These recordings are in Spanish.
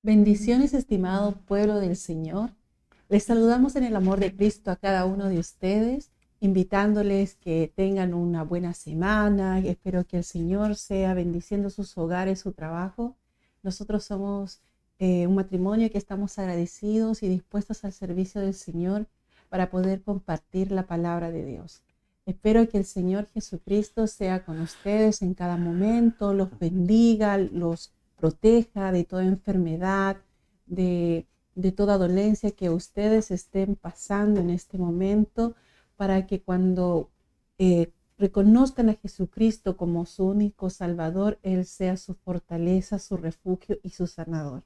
Bendiciones, estimado pueblo del Señor. Les saludamos en el amor de Cristo a cada uno de ustedes, invitándoles que tengan una buena semana. Espero que el Señor sea bendiciendo sus hogares, su trabajo. Nosotros somos un matrimonio que estamos agradecidos y dispuestos al servicio del Señor para poder compartir la palabra de Dios. Espero que el Señor Jesucristo sea con ustedes en cada momento, los bendiga, los proteja de toda enfermedad, de toda dolencia que ustedes estén pasando en este momento, para que cuando reconozcan a Jesucristo como su único Salvador, Él sea su fortaleza, su refugio y su sanador.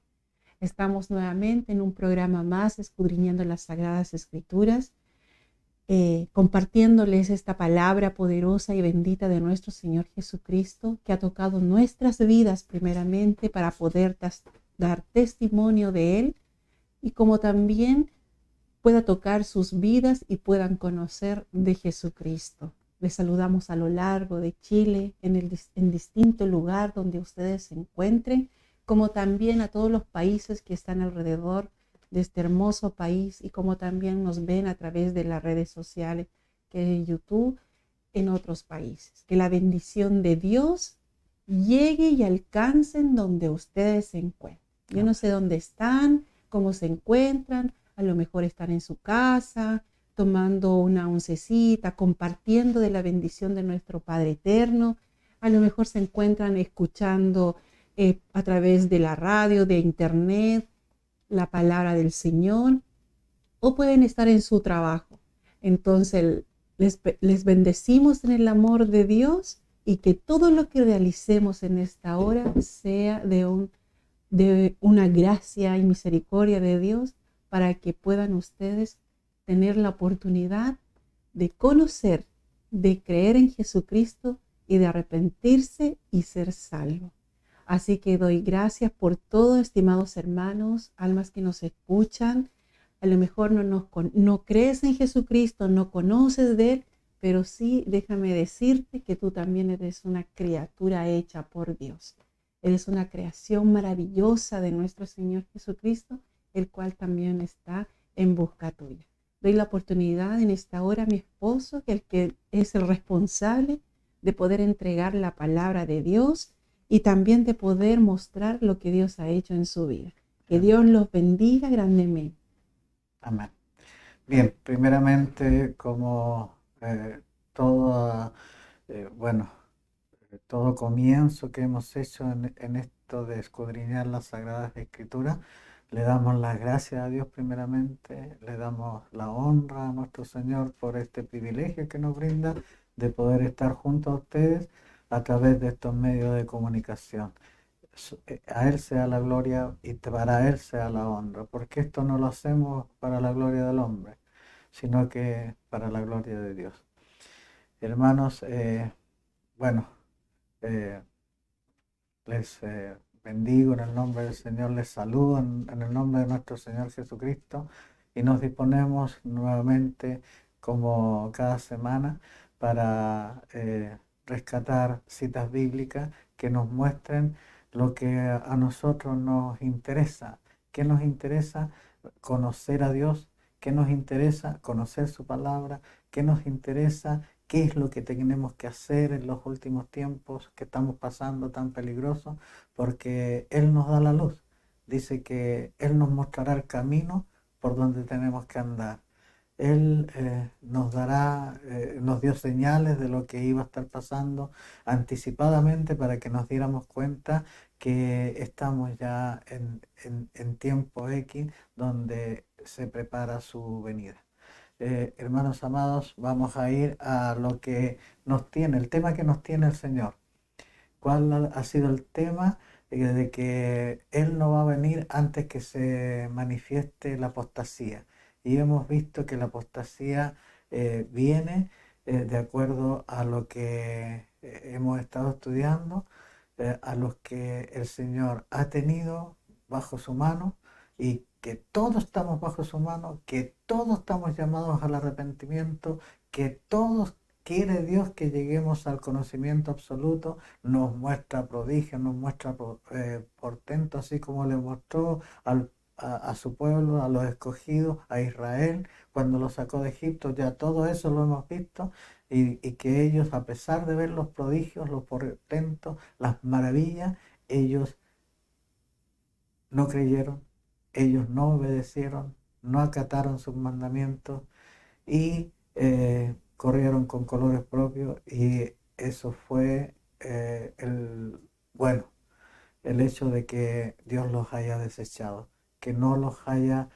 Estamos nuevamente en un programa más, escudriñando las Sagradas Escrituras, compartiéndoles esta palabra poderosa y bendita de nuestro Señor Jesucristo, que ha tocado nuestras vidas primeramente para poder dar testimonio de Él, y como también pueda tocar sus vidas y puedan conocer de Jesucristo. Les saludamos a lo largo de Chile, en distinto lugar donde ustedes se encuentren, como también a todos los países que están alrededor de este hermoso país, y como también nos ven a través de las redes sociales, que es YouTube, en otros países. Que la bendición de Dios llegue y alcance en donde ustedes se encuentren. Yo no sé dónde están, cómo se encuentran. A lo mejor están en su casa, tomando una oncecita, compartiendo de la bendición de nuestro Padre Eterno. A lo mejor se encuentran escuchando a través de la radio, de internet, la palabra del Señor, o pueden estar en su trabajo. Entonces les bendecimos en el amor de Dios, y que todo lo que realicemos en esta hora sea de una gracia y misericordia de Dios, para que puedan ustedes tener la oportunidad de conocer, de creer en Jesucristo y de arrepentirse y ser salvo. Así que doy gracias por todo, estimados hermanos, almas que nos escuchan. A lo mejor no crees en Jesucristo, no conoces de Él, pero sí, déjame decirte que tú también eres una criatura hecha por Dios. Eres una creación maravillosa de nuestro Señor Jesucristo, el cual también está en busca tuya. Doy la oportunidad en esta hora a mi esposo, que es el responsable de poder entregar la palabra de Dios y también de poder mostrar lo que Dios ha hecho en su vida. Que Dios los bendiga grandemente. Amén. Bien, primeramente, como todo, bueno, todo comienzo que hemos hecho en esto de escudriñar las Sagradas Escrituras, le damos las gracias a Dios primeramente, le damos la honra a nuestro Señor por este privilegio que nos brinda de poder estar junto a ustedes a través de estos medios de comunicación. A Él sea la gloria y para Él sea la honra, porque esto no lo hacemos para la gloria del hombre, sino que para la gloria de Dios. Hermanos, bueno, eh, les bendigo en el nombre del Señor, les saludo en el nombre de nuestro Señor Jesucristo, y nos disponemos nuevamente, como cada semana, para rescatar citas bíblicas que nos muestren lo que a nosotros nos interesa. ¿Qué nos interesa? Conocer a Dios. ¿Qué nos interesa? Conocer su palabra. ¿Qué nos interesa? ¿Qué es lo que tenemos que hacer en los últimos tiempos que estamos pasando tan peligrosos? Porque Él nos da la luz. Dice que Él nos mostrará el camino por donde tenemos que andar. Él nos dará, nos dio señales de lo que iba a estar pasando anticipadamente, para que nos diéramos cuenta que estamos ya en tiempo X, donde se prepara su venida. Hermanos amados, vamos a ir a lo que nos tiene, el tema que nos tiene el Señor. ¿Cuál ha sido el tema? De que Él no va a venir antes que se manifieste la apostasía. Y hemos visto que la apostasía viene de acuerdo a lo que hemos estado estudiando, a los que el Señor ha tenido bajo su mano, y que todos estamos bajo su mano, que todos estamos llamados al arrepentimiento, que todos quiere Dios que lleguemos al conocimiento absoluto, nos muestra prodigios, nos muestra portentos, así como le mostró a su pueblo, a los escogidos, a Israel, cuando lo sacó de Egipto. Ya todo eso lo hemos visto, y que ellos, a pesar de ver los prodigios, los portentos, las maravillas, ellos no creyeron, ellos no obedecieron, no acataron sus mandamientos y corrieron con colores propios, y eso fue bueno, el hecho de que Dios los haya desechado, que no los haya,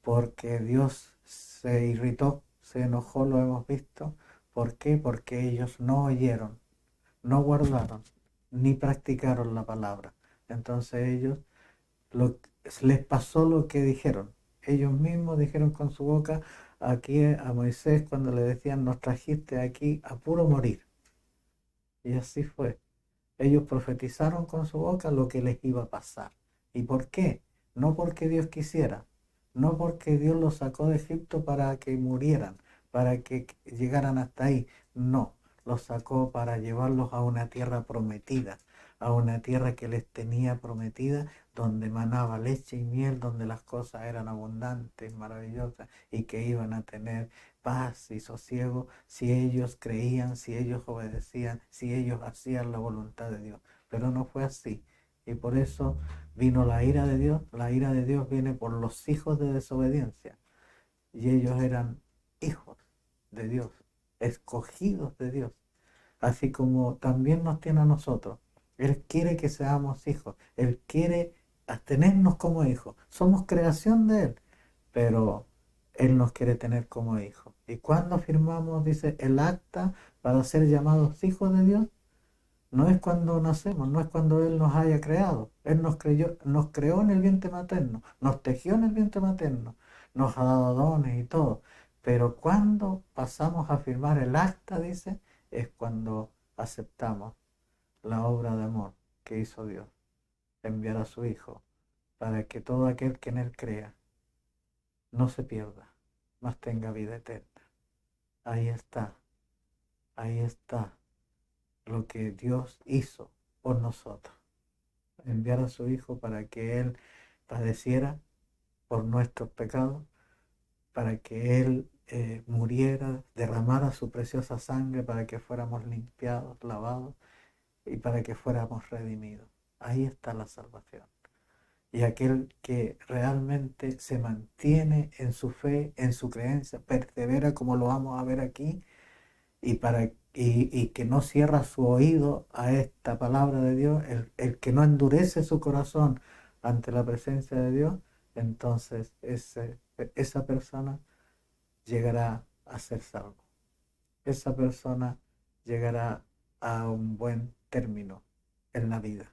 porque Dios se irritó, se enojó, lo hemos visto. ¿Por qué? Porque ellos no oyeron, no guardaron, ni practicaron la palabra. Entonces ellos lo, les pasó lo que dijeron. Ellos mismos dijeron con su boca aquí a Moisés cuando le decían: nos trajiste aquí a puro morir. Y así fue. Ellos profetizaron con su boca lo que les iba a pasar. ¿Y por qué? No porque Dios quisiera, no porque Dios los sacó de Egipto para que murieran, para que llegaran hasta ahí. No, los sacó para llevarlos a una tierra prometida, a una tierra que les tenía prometida, donde manaba leche y miel, donde las cosas eran abundantes, maravillosas, y que iban a tener paz y sosiego si ellos creían, si ellos obedecían, si ellos hacían la voluntad de Dios. Pero no fue así. Y por eso vino la ira de Dios. La ira de Dios viene por los hijos de desobediencia. Y ellos eran hijos de Dios, escogidos de Dios. Así como también nos tiene a nosotros. Él quiere que seamos hijos. Él quiere tenernos como hijos. Somos creación de Él. Pero Él nos quiere tener como hijos. ¿Y cuando firmamos, dice, el acta para ser llamados hijos de Dios? No es cuando nacemos, no es cuando Él nos haya creado. Él nos creó en el vientre materno, nos tejió en el vientre materno, nos ha dado dones y todo. Pero cuando pasamos a firmar el acta, dice, es cuando aceptamos la obra de amor que hizo Dios, enviar a su Hijo, para que todo aquel que en Él crea no se pierda, mas tenga vida eterna. Ahí está lo que Dios hizo por nosotros. Enviar a su Hijo para que Él padeciera por nuestros pecados, para que Él muriera, derramara su preciosa sangre para que fuéramos limpiados, lavados, y para que fuéramos redimidos. Ahí está la salvación. Y aquel que realmente se mantiene en su fe, en su creencia, persevera, como lo vamos a ver aquí, y que no cierra su oído a esta palabra de Dios, el que no endurece su corazón ante la presencia de Dios, entonces esa persona llegará a ser salvo. Esa persona llegará a un buen término en la vida,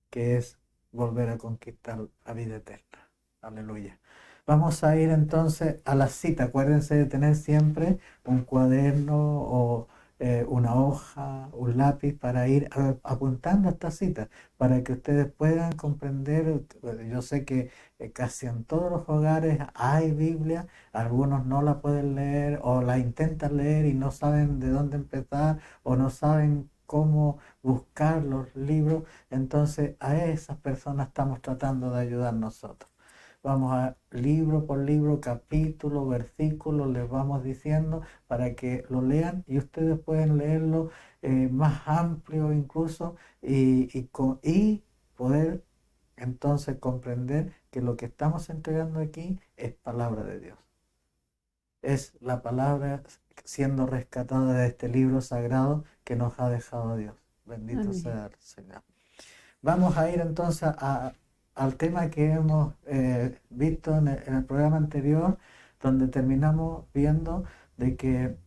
que es volver a conquistar la vida eterna. Aleluya. Vamos a ir entonces a la cita. Acuérdense de tener siempre un cuaderno o una hoja, un lápiz para ir apuntando esta cita, para que ustedes puedan comprender. Yo sé que casi en todos los hogares hay Biblia, algunos no la pueden leer o la intentan leer y no saben de dónde empezar o no saben cómo buscar los libros. Entonces a esas personas estamos tratando de ayudar nosotros. Vamos a libro por libro, capítulo, versículo, les vamos diciendo para que lo lean, y ustedes pueden leerlo más amplio incluso, y poder entonces comprender que lo que estamos entregando aquí es palabra de Dios. Es la palabra siendo rescatada de este libro sagrado que nos ha dejado Dios. Bendito Amén. sea el Señor. Vamos a ir entonces al tema que hemos visto en el programa anterior, donde terminamos viendo de que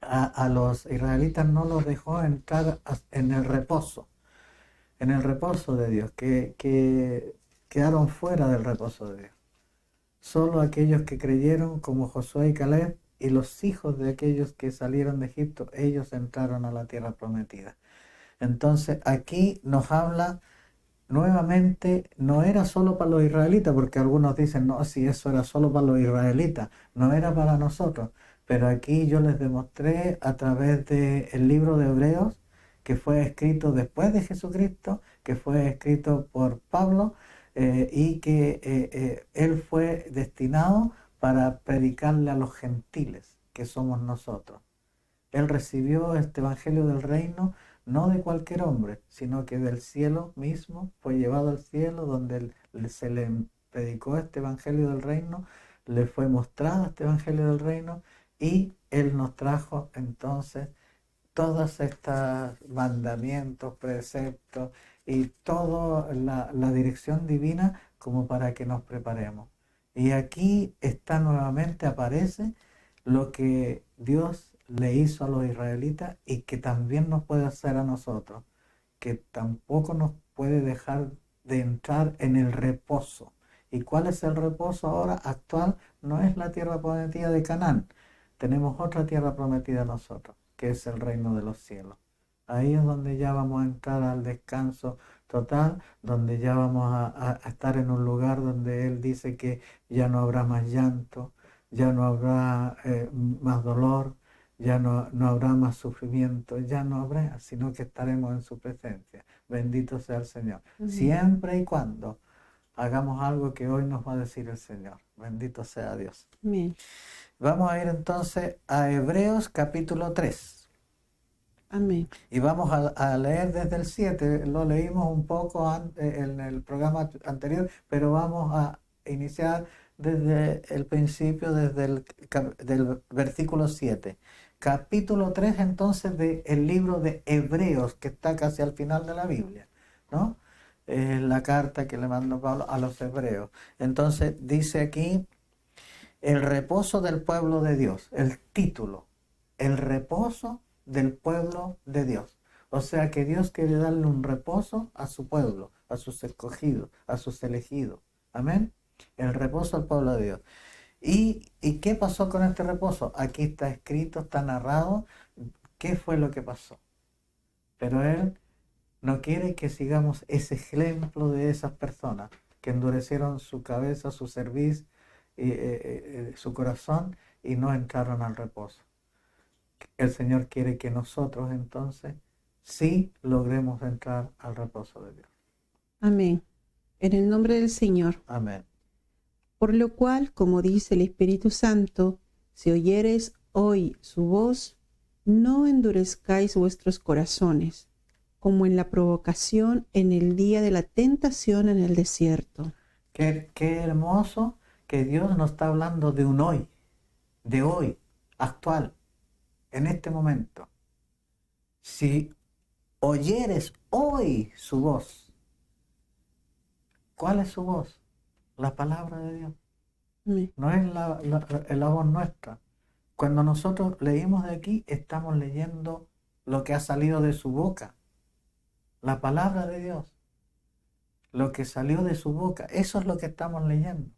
a los israelitas no los dejó entrar en el reposo de Dios, que quedaron fuera del reposo de Dios. Solo aquellos que creyeron, como Josué y Caleb, y los hijos de aquellos que salieron de Egipto, ellos entraron a la tierra prometida. Entonces aquí nos habla nuevamente, no era solo para los israelitas, porque algunos dicen, no, si eso era solo para los israelitas, no era para nosotros, Pero aquí yo les demostré a través del libro de Hebreos, que fue escrito después de Jesucristo, que fue escrito por Pablo, y que él fue destinado para predicarle a los gentiles, que somos nosotros. Él recibió este evangelio del reino no de cualquier hombre, sino que del cielo mismo, fue llevado al cielo donde se le predicó este evangelio del reino, le fue mostrado este evangelio del reino y él nos trajo entonces todos estos mandamientos, preceptos y toda la dirección divina como para que nos preparemos. Y aquí está nuevamente, aparece lo que Dios le hizo a los israelitas y que también nos puede hacer a nosotros, que tampoco nos puede dejar de entrar en el reposo. ¿Y cuál es el reposo ahora actual? No es la tierra prometida de Canaán. Tenemos otra tierra prometida nosotros, que es el reino de los cielos. Ahí es donde ya vamos a entrar al descanso total, donde ya vamos a estar en un lugar donde Él dice que ya no habrá más llanto, ya no habrá más dolor, ya no habrá más sufrimiento, ya no habrá, sino que estaremos en su presencia. Bendito sea el Señor. Siempre y cuando hagamos algo que hoy nos va a decir el Señor. Bendito sea Dios. Amén. Vamos a ir entonces a Hebreos capítulo 3. Amén. Y vamos a leer desde el 7. Lo leímos un poco en el programa anterior, pero vamos a iniciar desde el principio, desde del versículo 7. Capítulo 3 entonces del libro de Hebreos, que está casi al final de la Biblia, ¿no? La carta que le mandó Pablo a los hebreos. Entonces dice aquí, el reposo del pueblo de Dios, el título, el reposo del pueblo de Dios. O sea que Dios quiere darle un reposo a su pueblo, a sus escogidos, a sus elegidos. Amén. El reposo al pueblo de Dios. ¿Y qué pasó con este reposo? Aquí está escrito, está narrado, qué fue lo que pasó. Pero Él no quiere que sigamos ese ejemplo de esas personas que endurecieron su cabeza, su cerviz, su corazón y no entraron al reposo. El Señor quiere que nosotros entonces sí logremos entrar al reposo de Dios. Amén. En el nombre del Señor. Amén. Por lo cual, como dice el Espíritu Santo, si oyeres hoy su voz, no endurezcáis vuestros corazones, como en la provocación en el día de la tentación en el desierto. Qué hermoso que Dios nos está hablando de un hoy, actual, en este momento. Si oyeres hoy su voz, ¿cuál es su voz? La palabra de Dios. No es la voz nuestra. Cuando nosotros leímos de aquí, estamos leyendo lo que ha salido de su boca. La palabra de Dios. Lo que salió de su boca. Eso es lo que estamos leyendo.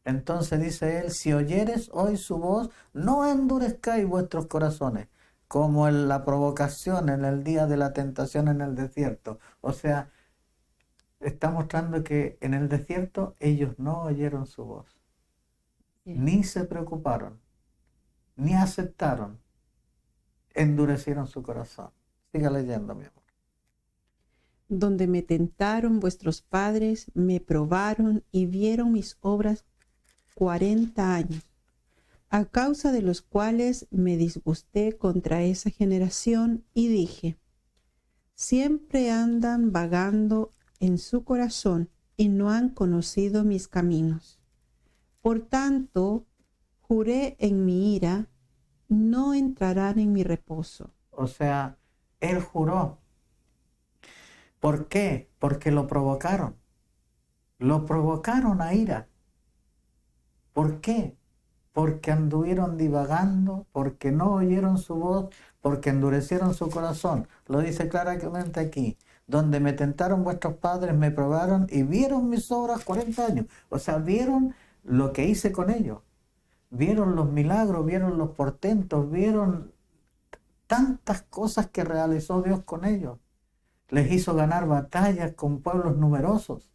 Entonces dice él, si oyeres hoy su voz, no endurezcáis vuestros corazones, como en la provocación, en el día de la tentación en el desierto. O sea, está mostrando que en el desierto ellos no oyeron su voz, ni se preocuparon, ni aceptaron, endurecieron su corazón. Siga leyendo, mi amor. Donde me tentaron vuestros padres, me probaron y vieron mis obras 40 años, a causa de los cuales me disgusté contra esa generación y dije, siempre andan vagando en su corazón y no han conocido mis caminos. Por tanto, juré en mi ira, no entrarán en mi reposo. O sea, él juró. ¿Por qué? Porque lo provocaron. Lo provocaron a ira. ¿Por qué? Porque anduvieron divagando, porque no oyeron su voz, porque endurecieron su corazón. Lo dice claramente aquí. Donde me tentaron vuestros padres, me probaron y vieron mis obras 40 años. O sea, vieron lo que hice con ellos. Vieron los milagros, vieron los portentos, vieron tantas cosas que realizó Dios con ellos. Les hizo ganar batallas con pueblos numerosos.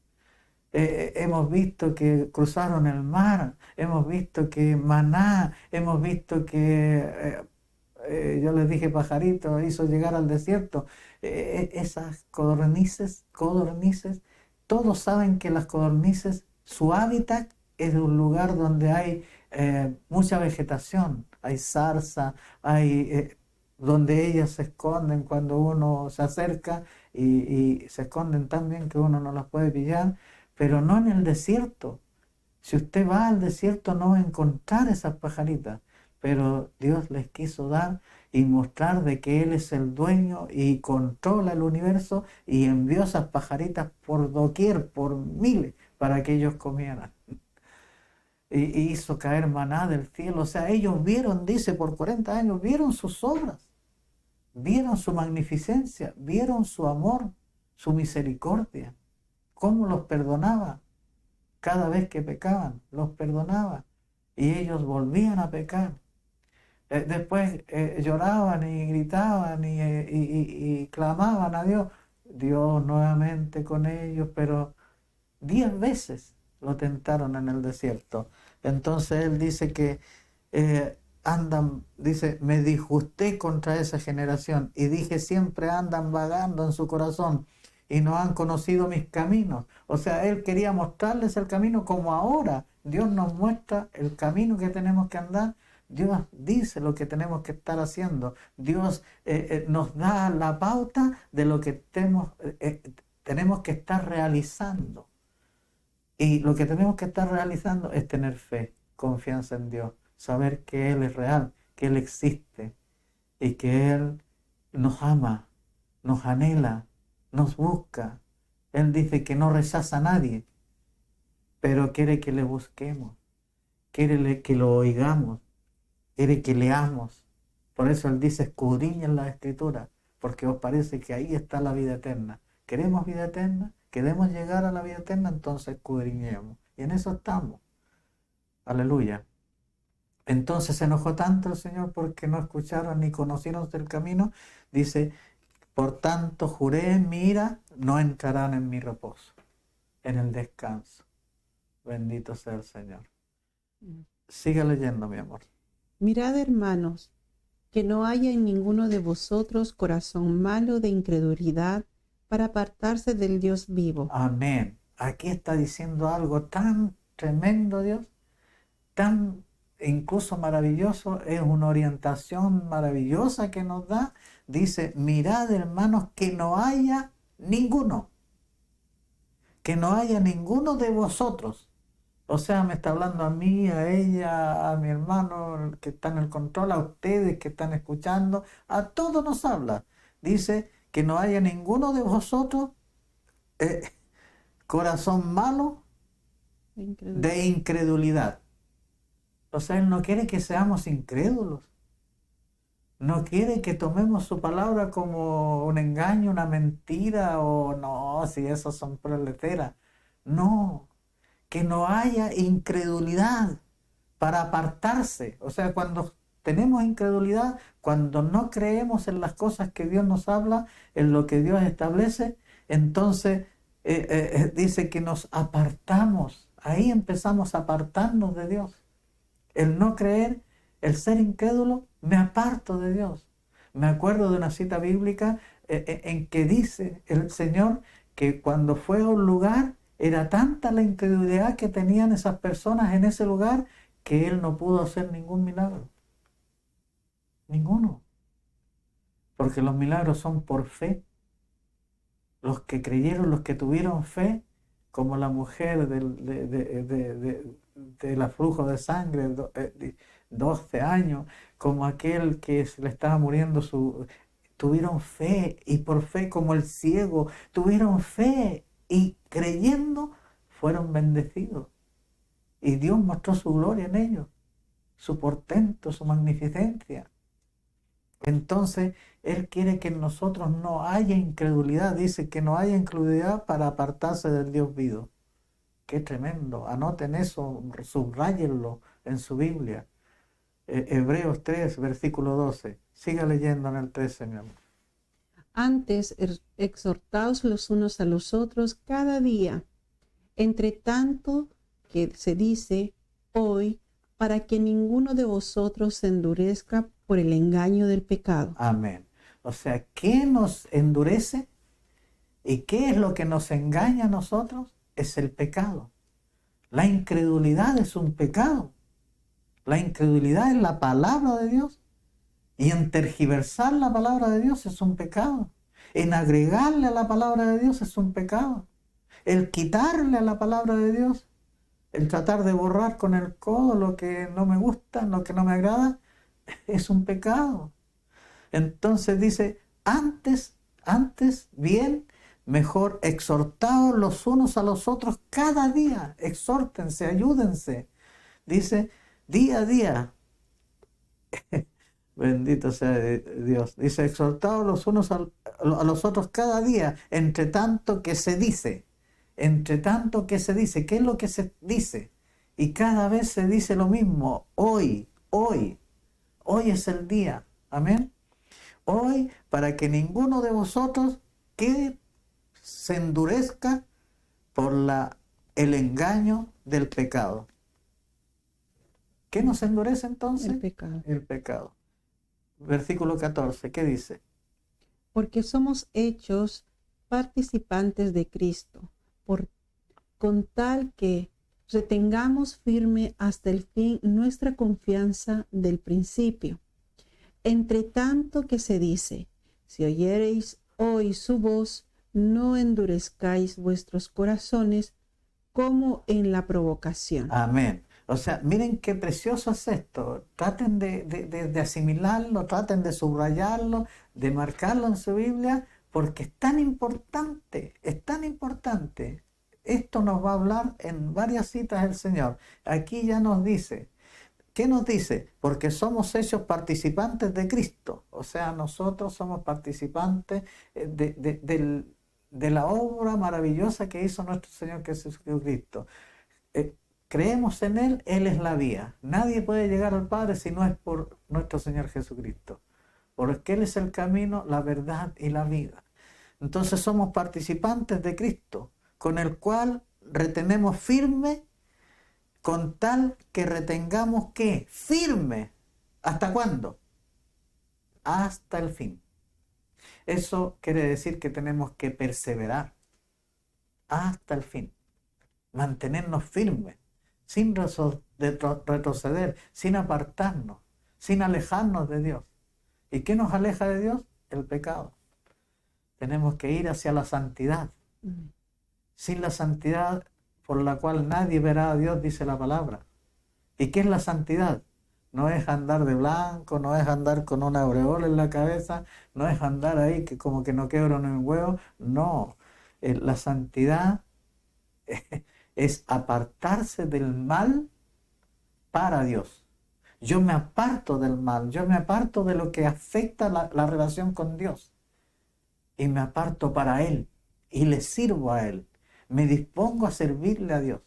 hemos visto que cruzaron el mar, hemos visto que maná, hemos visto que yo les dije pajarito, hizo llegar al desierto. Esas codornices, todos saben que las codornices, su hábitat es un lugar donde hay mucha vegetación, hay zarza, donde ellas se esconden cuando uno se acerca y se esconden tan bien que uno no las puede pillar, pero no en el desierto. Si usted va al desierto no va a encontrar esas pajaritas, pero Dios les quiso dar y mostrar de que Él es el dueño y controla el universo y envió esas pajaritas por doquier, por miles, para que ellos comieran. Y hizo caer maná del cielo. O sea, ellos vieron, dice, por 40 años, vieron sus obras, vieron su magnificencia, vieron su amor, su misericordia, cómo los perdonaba. Cada vez que pecaban, los perdonaba y ellos volvían a pecar. Después lloraban y gritaban y clamaban a Dios. Dios nuevamente con ellos, pero 10 veces lo tentaron en el desierto. Entonces él dice que dice, me disgusté contra esa generación y dije, siempre andan vagando en su corazón y no han conocido mis caminos. O sea, él quería mostrarles el camino como ahora Dios nos muestra el camino que tenemos que andar. Dios dice lo que tenemos que estar haciendo. Dios nos da la pauta de lo que tenemos que estar realizando. Y lo que tenemos que estar realizando es tener fe, confianza en Dios, saber que Él es real, que Él existe y que Él nos ama, nos anhela, nos busca. Él dice que no rechaza a nadie, pero quiere que le busquemos, quiere que lo oigamos, quiere que leamos. Por eso Él dice, escudriñen la Escritura, porque os parece que ahí está la vida eterna. ¿Queremos vida eterna? ¿Queremos llegar a la vida eterna? Entonces escudriñemos. Y en eso estamos. Aleluya. Entonces se enojó tanto el Señor porque no escucharon ni conocieron el camino. Dice, por tanto juré en mi ira, no entrarán en mi reposo, en el descanso. Bendito sea el Señor. Siga leyendo, mi amor. Mirad, hermanos, que no haya en ninguno de vosotros corazón malo de incredulidad para apartarse del Dios vivo. Amén. Aquí está diciendo algo tan tremendo, Dios, tan incluso maravilloso, es una orientación maravillosa que nos da. Dice, mirad, hermanos, que no haya ninguno de vosotros. O sea, me está hablando a mí, a ella, a mi hermano que está en el control, a ustedes que están escuchando, a todos nos habla. Dice que no haya ninguno de vosotros corazón malo de incredulidad. O sea, Él no quiere que seamos incrédulos. No quiere que tomemos su palabra como un engaño, una mentira, o no, si esos son preleteras. No, que no haya incredulidad para apartarse. O sea, cuando tenemos incredulidad, cuando no creemos en las cosas que Dios nos habla, en lo que Dios establece, entonces dice que nos apartamos. Ahí empezamos a apartarnos de Dios. El no creer, el ser incrédulo, me aparto de Dios. Me acuerdo de una cita bíblica en que dice el Señor que cuando fue a un lugar, era tanta la incredulidad que tenían esas personas en ese lugar que Él no pudo hacer ningún milagro. Ninguno. Porque los milagros son por fe. Los que creyeron, los que tuvieron fe, como la mujer de la flujo de sangre, 12 años, como aquel que se le estaba muriendo tuvieron fe, y por fe como el ciego, tuvieron fe y creyendo fueron bendecidos. Y Dios mostró su gloria en ellos, su portento, su magnificencia. Entonces, Él quiere que en nosotros no haya incredulidad. Dice que no haya incredulidad para apartarse del Dios vivo. Qué tremendo. Anoten eso, subrayenlo en su Biblia. Hebreos 3, versículo 12. Siga leyendo en el 13, mi amor. Antes, exhortaos los unos a los otros cada día, Entre tanto que se dice hoy, para que ninguno de vosotros se endurezca por el engaño del pecado. Amén. O sea, ¿qué nos endurece? ¿Y qué es lo que nos engaña a nosotros? Es el pecado. La incredulidad es un pecado. La incredulidad es la palabra de Dios. Y en tergiversar la palabra de Dios es un pecado. En agregarle a la palabra de Dios es un pecado. El quitarle a la palabra de Dios, el tratar de borrar con el codo lo que no me gusta, lo que no me agrada, es un pecado. Entonces dice, antes, bien, mejor exhortaos los unos a los otros cada día, exhórtense, ayúdense. Dice, día a día, bendito sea Dios, dice, exhortaos los unos a los otros cada día, entre tanto que se dice, ¿qué es lo que se dice? Y cada vez se dice lo mismo, hoy es el día, amén. Hoy, para que ninguno de vosotros quede, se endurezca por el engaño del pecado. ¿Qué nos endurece entonces? El pecado. El pecado. Versículo 14, ¿qué dice? Porque somos hechos participantes de Cristo, con tal que retengamos firme hasta el fin nuestra confianza del principio. Entre tanto que se dice, si oyereis hoy su voz, no endurezcáis vuestros corazones como en la provocación. Amén. O sea, miren qué precioso es esto. Traten de asimilarlo, traten de subrayarlo, de marcarlo en su Biblia, porque es tan importante, es tan importante. Esto nos va a hablar en varias citas el Señor. Aquí ya nos dice, ¿qué nos dice? Porque somos hechos participantes de Cristo. O sea, nosotros somos participantes de la obra maravillosa que hizo nuestro Señor Jesucristo. Creemos en Él, Él es la vía. Nadie puede llegar al Padre si no es por nuestro Señor Jesucristo. Porque Él es el camino, la verdad y la vida. Entonces somos participantes de Cristo, con el cual retenemos firme, con tal que retengamos ¿qué? Firme. ¿Hasta cuándo? Hasta el fin. Eso quiere decir que tenemos que perseverar hasta el fin. Mantenernos firmes, sin retroceder, sin apartarnos, sin alejarnos de Dios. ¿Y qué nos aleja de Dios? El pecado. Tenemos que ir hacia la santidad. Sin la santidad por la cual nadie verá a Dios, dice la palabra. ¿Y qué es la santidad? No es andar de blanco, no es andar con una aureola en la cabeza, no es andar ahí que como que no quebra un huevo. No, la santidad es apartarse del mal para Dios. Yo me aparto del mal, yo me aparto de lo que afecta la relación con Dios. Y me aparto para Él y le sirvo a Él. Me dispongo a servirle a Dios,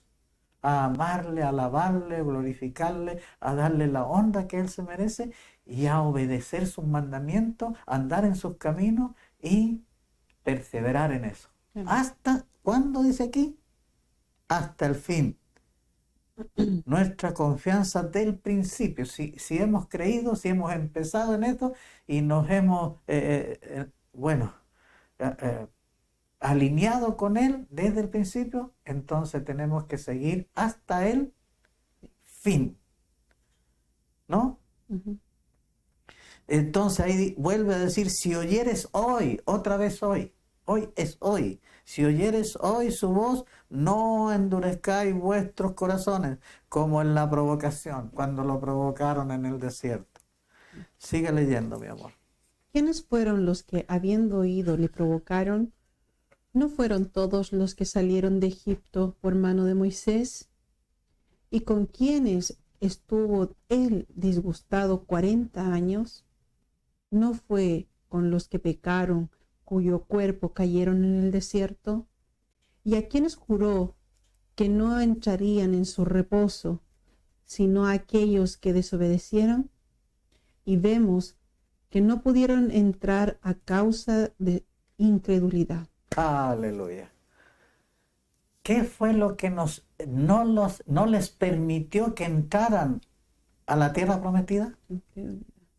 a amarle, a alabarle, glorificarle, a darle la honra que Él se merece y a obedecer sus mandamientos, andar en sus caminos y perseverar en eso. ¿Hasta cuándo dice aquí? Hasta el fin. Nuestra confianza del principio. Si hemos creído, si hemos empezado en esto y nos hemos, alineado con Él desde el principio, entonces tenemos que seguir hasta el fin. ¿No? Entonces ahí vuelve a decir, si oyeres hoy, otra vez hoy es hoy. Si oyeres hoy su voz, no endurezcáis vuestros corazones, como en la provocación, cuando lo provocaron en el desierto. Sigue leyendo, mi amor. ¿Quiénes fueron los que, habiendo oído, le provocaron? ¿No fueron todos los que salieron de Egipto por mano de Moisés? ¿Y con quiénes estuvo él disgustado 40 años? ¿No fue con los que pecaron, cuyo cuerpo cayeron en el desierto? ¿Y a quienes juró que no entrarían en su reposo, sino a aquellos que desobedecieron? Y vemos que no pudieron entrar a causa de incredulidad. Aleluya. ¿qué fue lo que no les permitió que entraran a la tierra prometida?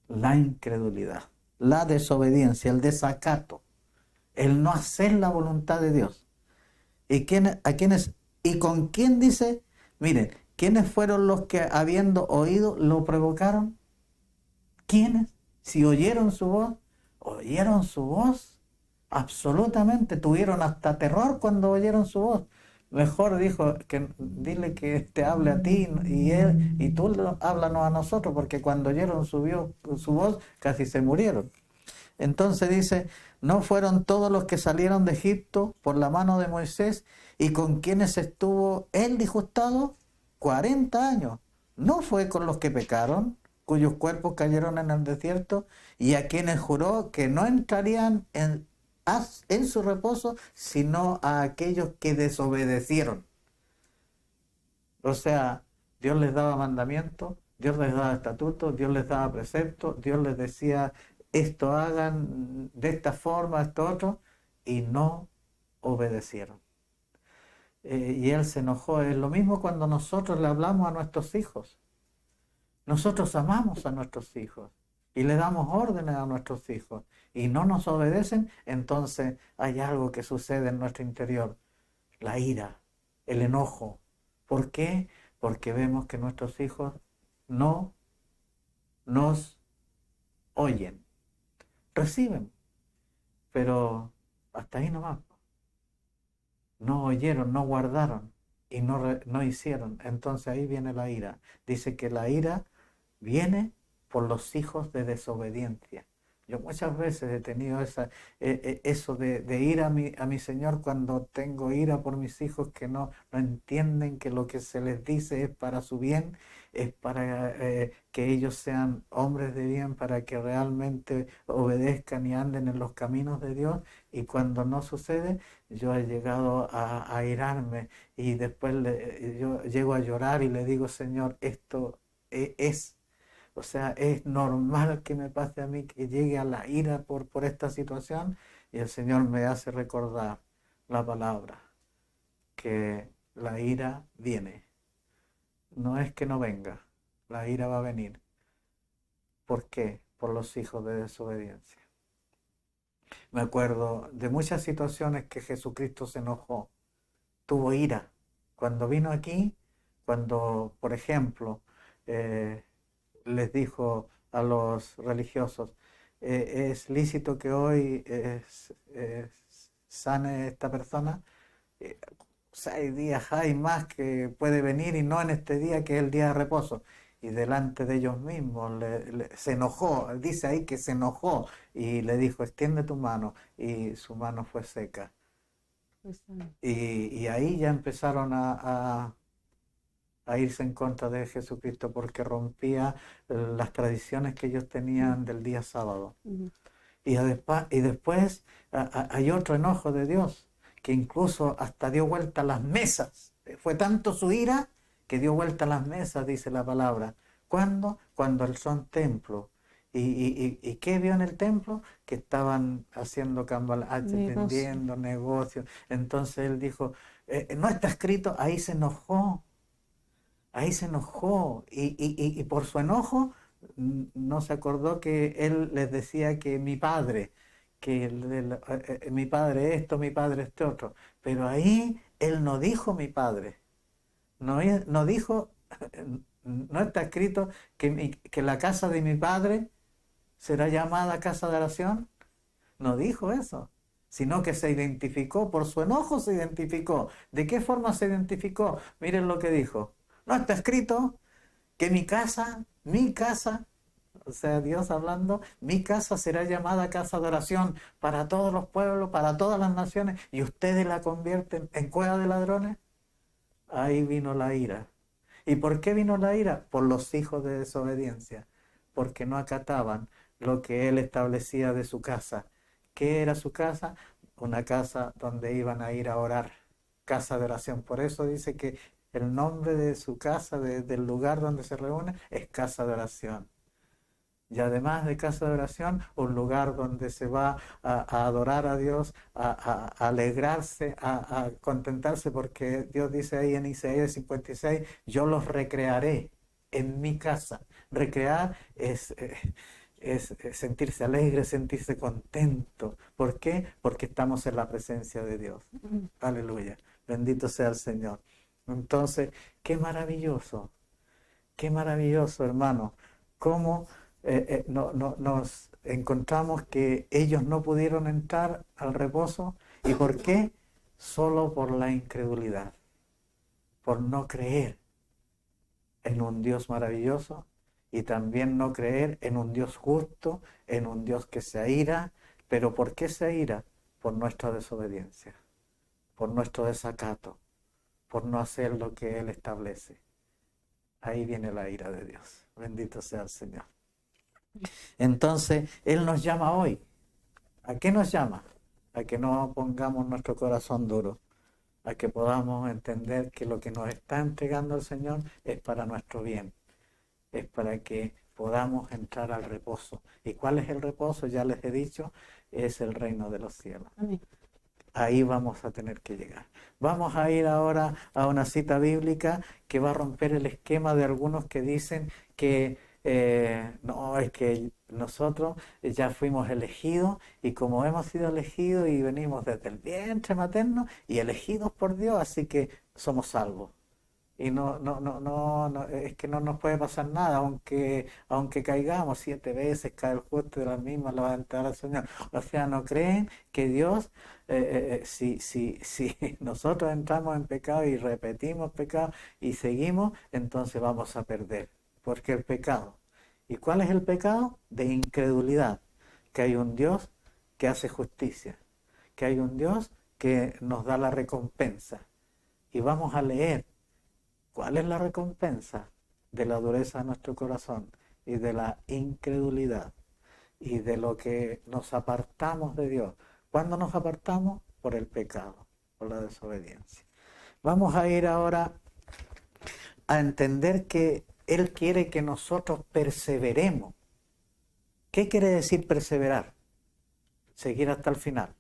La incredulidad, la desobediencia, el desacato, el no hacer la voluntad de Dios. ¿Y con quién dice? Miren, ¿quiénes fueron los que habiendo oído lo provocaron? ¿Quiénes? Si oyeron su voz, absolutamente, tuvieron hasta terror cuando oyeron su voz. Mejor dijo, dile que te hable a ti y tú háblanos a nosotros, porque cuando oyeron su voz casi se murieron. Entonces dice, ¿no fueron todos los que salieron de Egipto por la mano de Moisés y con quienes estuvo él disgustado? 40 años. ¿No fue con los que pecaron, cuyos cuerpos cayeron en el desierto, y a quienes juró que no entrarían en su reposo, sino a aquellos que desobedecieron? O sea, Dios les daba mandamientos, Dios les daba estatutos, Dios les daba preceptos, Dios les decía, esto hagan de esta forma, esto otro, y no obedecieron. Y Él se enojó. Es lo mismo cuando nosotros le hablamos a nuestros hijos. Nosotros amamos a nuestros hijos y le damos órdenes a nuestros hijos y no nos obedecen, entonces hay algo que sucede en nuestro interior, la ira, el enojo. ¿Por qué? Porque vemos que nuestros hijos no nos oyen, reciben, pero hasta ahí nomás. No oyeron, no guardaron y no hicieron. Entonces ahí viene la ira. Dice que la ira viene por los hijos de desobediencia. Yo muchas veces he tenido eso de ir a mi Señor cuando tengo ira por mis hijos que no entienden que lo que se les dice es para su bien, es para que ellos sean hombres de bien, para que realmente obedezcan y anden en los caminos de Dios. Y cuando no sucede, yo he llegado a irarme y después yo llego a llorar y le digo, Señor, esto es... O sea, es normal que me pase a mí, que llegue a la ira por esta situación, y el Señor me hace recordar la palabra, que la ira viene. No es que no venga, la ira va a venir. ¿Por qué? Por los hijos de desobediencia. Me acuerdo de muchas situaciones que Jesucristo se enojó, tuvo ira. Cuando vino aquí, cuando, por ejemplo, les dijo a los religiosos, es lícito que hoy sane esta persona. 6 días hay más que puede venir y no en este día que es el día de reposo. Y delante de ellos mismos se enojó, dice ahí que se enojó y le dijo, extiende tu mano, y su mano fue seca. Y ahí ya empezaron a irse en contra de Jesucristo porque rompía las tradiciones que ellos tenían del día sábado. Y después hay otro enojo de Dios, que incluso hasta dio vuelta a las mesas. Fue tanto su ira que dio vuelta a las mesas, dice la palabra. ¿Cuándo? Cuando el son templo. ¿Y qué vio en el templo? Que estaban haciendo vendiendo negocios. Entonces él dijo, no está escrito, ahí se enojó. Ahí se enojó y por su enojo no se acordó que él les decía que mi padre, mi padre esto, mi padre este otro. Pero ahí él no dijo mi padre, no dijo, no está escrito que la casa de mi padre será llamada casa de oración. No dijo eso, sino que se identificó, por su enojo se identificó. ¿De qué forma se identificó? Miren lo que dijo. No está escrito que mi casa, o sea, Dios hablando, mi casa será llamada casa de oración para todos los pueblos, para todas las naciones, y ustedes la convierten en cueva de ladrones. Ahí vino la ira. ¿Y por qué vino la ira? Por los hijos de desobediencia, porque no acataban lo que él establecía de su casa. ¿Qué era su casa? Una casa donde iban a ir a orar, casa de oración. Por eso dice que el nombre de su casa, del lugar donde se reúne, es casa de oración. Y además de casa de oración, un lugar donde se va a adorar a Dios, a alegrarse, a contentarse, porque Dios dice ahí en Isaías 56, yo los recrearé en mi casa. Recrear es sentirse alegre, sentirse contento. ¿Por qué? Porque estamos en la presencia de Dios. Aleluya. Bendito sea el Señor. Entonces, qué maravilloso, hermano. Cómo nos encontramos que ellos no pudieron entrar al reposo. ¿Y por qué? Solo por la incredulidad, por no creer en un Dios maravilloso y también no creer en un Dios justo, en un Dios que se aira. ¿Pero por qué se aira? Por nuestra desobediencia, por nuestro desacato, por no hacer lo que Él establece. Ahí viene la ira de Dios. Bendito sea el Señor. Entonces, Él nos llama hoy. ¿A qué nos llama? A que no pongamos nuestro corazón duro, a que podamos entender que lo que nos está entregando el Señor es para nuestro bien, es para que podamos entrar al reposo. ¿Y cuál es el reposo? Ya les he dicho, es el reino de los cielos. Amén. Ahí vamos a tener que llegar. Vamos a ir ahora a una cita bíblica que va a romper el esquema de algunos que dicen que no, es que nosotros ya fuimos elegidos y como hemos sido elegidos y venimos desde el vientre materno y elegidos por Dios, así que somos salvos. Y no, es que no nos puede pasar nada, aunque caigamos 7 veces, cae el justo de la misma levantar al Señor. O sea, no creen que Dios, si nosotros entramos en pecado y repetimos pecado y seguimos, entonces vamos a perder. Porque el pecado. ¿Y cuál es el pecado? De incredulidad. Que hay un Dios que hace justicia, que hay un Dios que nos da la recompensa. Y vamos a leer. ¿Cuál es la recompensa de la dureza de nuestro corazón y de la incredulidad y de lo que nos apartamos de Dios? ¿Cuándo nos apartamos? Por el pecado, por la desobediencia. Vamos a ir ahora a entender que Él quiere que nosotros perseveremos. ¿Qué quiere decir perseverar? Seguir hasta el final.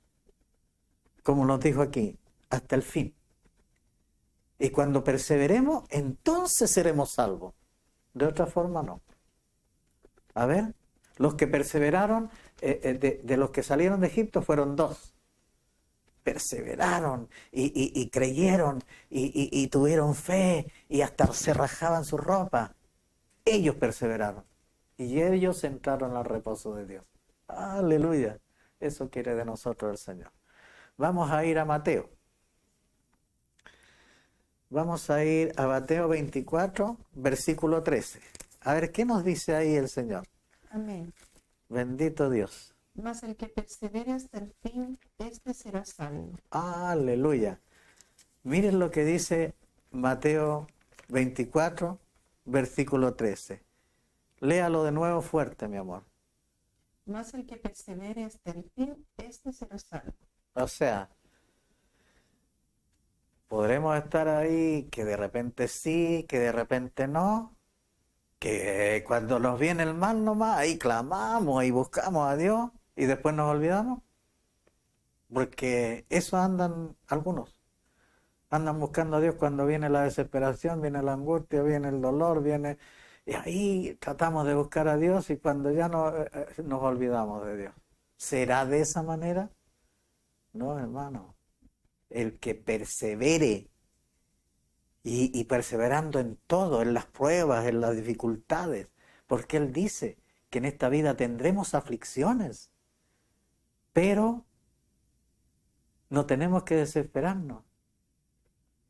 Como nos dijo aquí, hasta el fin. Y cuando perseveremos, entonces seremos salvos. De otra forma, no. A ver, los que perseveraron, de los que salieron de Egipto fueron 2. Perseveraron y creyeron y tuvieron fe y hasta se rajaban su ropa. Ellos perseveraron y ellos entraron al reposo de Dios. Aleluya. Eso quiere de nosotros el Señor. Vamos a ir a Mateo. Vamos a ir a Mateo 24, versículo 13. A ver, ¿qué nos dice ahí el Señor? Amén. Bendito Dios. Mas el que persevere hasta el fin, este será salvo. Aleluya. Miren lo que dice Mateo 24, versículo 13. Léalo de nuevo fuerte, mi amor. Mas el que persevere hasta el fin, este será salvo. O sea, podremos estar ahí que de repente sí, que de repente no, que cuando nos viene el mal nomás, ahí clamamos, ahí buscamos a Dios y después nos olvidamos. Porque eso andan algunos. Andan buscando a Dios cuando viene la desesperación, viene la angustia, viene el dolor, viene... Y ahí tratamos de buscar a Dios y cuando ya nos olvidamos de Dios. ¿Será de esa manera? No, hermano. El que persevere y perseverando en todo, en las pruebas, en las dificultades, porque Él dice que en esta vida tendremos aflicciones, pero no tenemos que desesperarnos.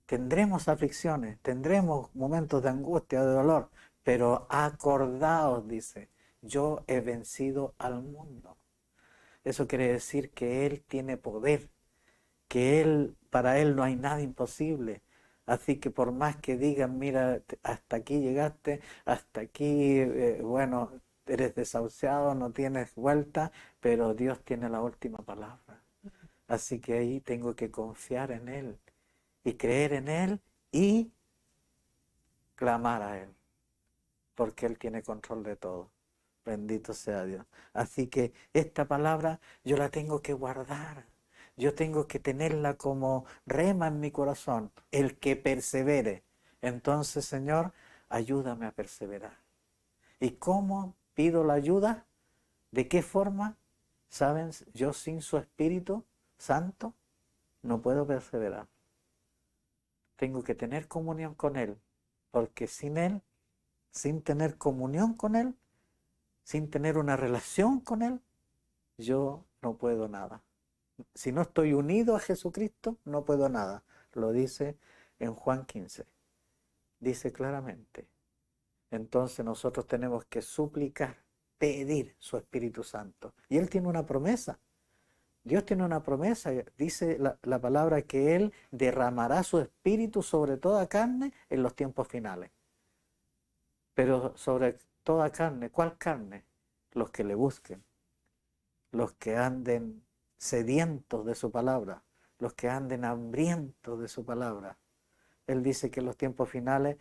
Tendremos aflicciones, tendremos momentos de angustia, de dolor, pero acordaos, dice, yo he vencido al mundo. Eso quiere decir que Él tiene poder, que para Él no hay nada imposible. Así que por más que digan, mira, hasta aquí llegaste, hasta aquí, bueno, eres desahuciado, no tienes vuelta, pero Dios tiene la última palabra. Así que ahí tengo que confiar en Él y creer en Él y clamar a Él, porque Él tiene control de todo. Bendito sea Dios. Así que esta palabra yo la tengo que guardar. Yo tengo que tenerla como rema en mi corazón. El que persevere. Entonces, Señor, ayúdame a perseverar. ¿Y cómo pido la ayuda? ¿De qué forma? ¿Saben? Yo sin su Espíritu Santo no puedo perseverar. Tengo que tener comunión con Él. Porque sin Él, sin tener comunión con Él, sin tener una relación con Él, yo no puedo nada. Si no estoy unido a Jesucristo, no puedo nada. Lo dice en Juan 15. Dice claramente. Entonces nosotros tenemos que suplicar, pedir su Espíritu Santo. Y Él tiene una promesa. Dios tiene una promesa. Dice la palabra que Él derramará su Espíritu sobre toda carne en los tiempos finales. Pero sobre toda carne, ¿cuál carne? Los que le busquen, los que anden sedientos de su palabra, los que anden hambrientos de su palabra. Él dice que en los tiempos finales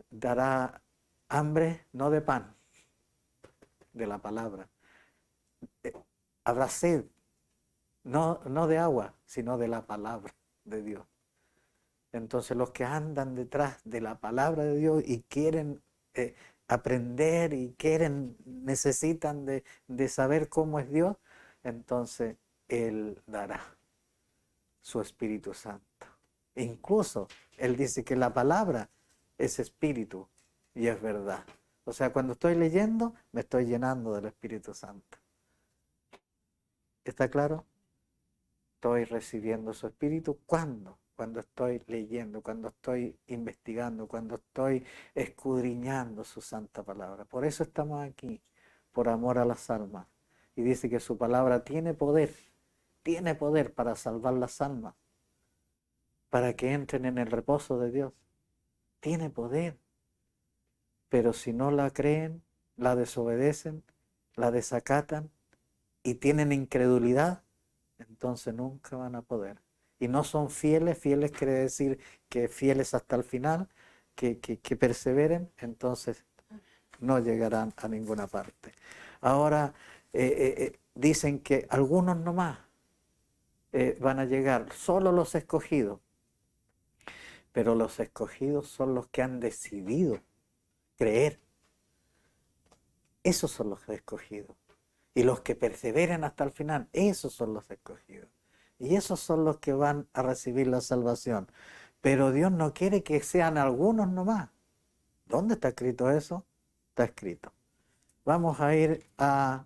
dará hambre no de pan, de la palabra. Habrá sed, no de agua, sino de la palabra de Dios. Entonces los que andan detrás de la palabra de Dios y quieren aprender y necesitan de saber cómo es Dios, entonces Él dará su Espíritu Santo. Incluso Él dice que la palabra es espíritu y es verdad. O sea, cuando estoy leyendo, me estoy llenando del Espíritu Santo. ¿Está claro? Estoy recibiendo su Espíritu. ¿Cuándo? Cuando estoy leyendo, cuando estoy investigando, cuando estoy escudriñando su santa palabra. Por eso estamos aquí, por amor a las almas. Y dice que su palabra tiene poder para salvar las almas, para que entren en el reposo de Dios. Tiene poder. Pero si no la creen, la desobedecen, la desacatan y tienen incredulidad, entonces nunca van a poder. Y no son fieles quiere decir que fieles hasta el final, que perseveren, entonces no llegarán a ninguna parte. Ahora dicen que algunos nomás van a llegar, solo los escogidos, pero los escogidos son los que han decidido creer. Esos son los escogidos. Y los que perseveren hasta el final, esos son los escogidos. Y esos son los que van a recibir la salvación. Pero Dios no quiere que sean algunos nomás. ¿Dónde está escrito eso? Está escrito. Vamos a ir a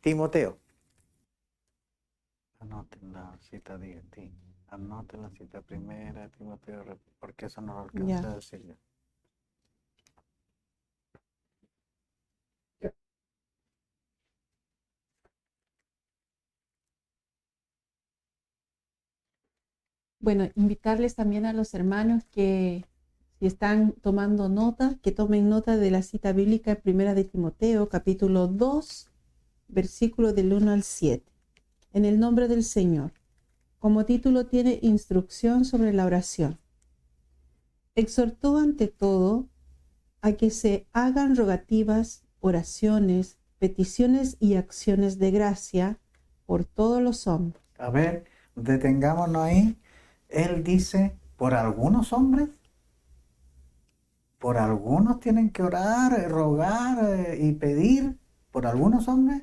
Timoteo. Anoten la cita de ti. Anoten la cita primera, Timoteo, porque eso no lo alcancé a decir yo. Bueno, invitarles también a los hermanos que si están tomando nota, que tomen nota de la cita bíblica primera de Timoteo, capítulo 2, versículo del 1 al 7. En el nombre del Señor. Como título tiene instrucción sobre la oración. Exhortó ante todo a que se hagan rogativas, oraciones, peticiones y acciones de gracia por todos los hombres. A ver, detengámonos ahí. Él dice, ¿por algunos hombres? ¿Por algunos tienen que orar, rogar y pedir? ¿Por algunos hombres?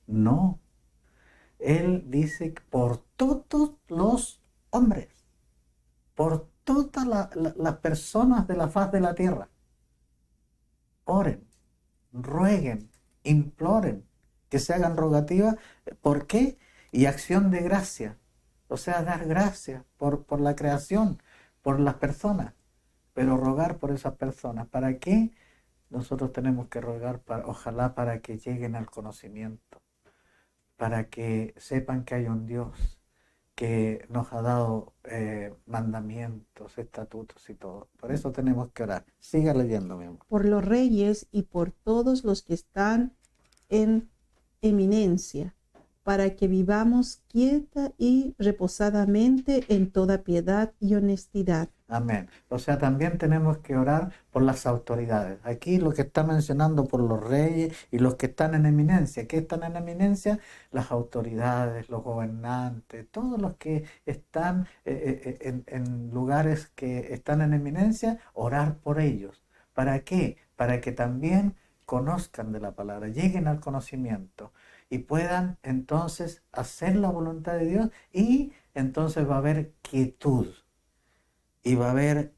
No. Él dice por todos los hombres, por todas las personas de la faz de la tierra. Oren, rueguen, imploren, que se hagan rogativas. ¿Por qué? Y acción de gracia. O sea, dar gracias por la creación, por las personas, pero rogar por esas personas. ¿Para qué? Nosotros tenemos que rogar, ojalá para que lleguen al conocimiento, para que sepan que hay un Dios que nos ha dado mandamientos, estatutos y todo. Por eso tenemos que orar. Siga leyendo, mi amor. Por los reyes y por todos los que están en eminencia, para que vivamos quieta y reposadamente en toda piedad y honestidad. Amén. O sea, también tenemos que orar por las autoridades. Aquí lo que está mencionando por los reyes y los que están en eminencia. ¿Qué están en eminencia? Las autoridades, los gobernantes, todos los que están en lugares que están en eminencia, orar por ellos. ¿Para qué? Para que también conozcan de la palabra, lleguen al conocimiento y puedan entonces hacer la voluntad de Dios, y entonces va a haber quietud. Y va a haber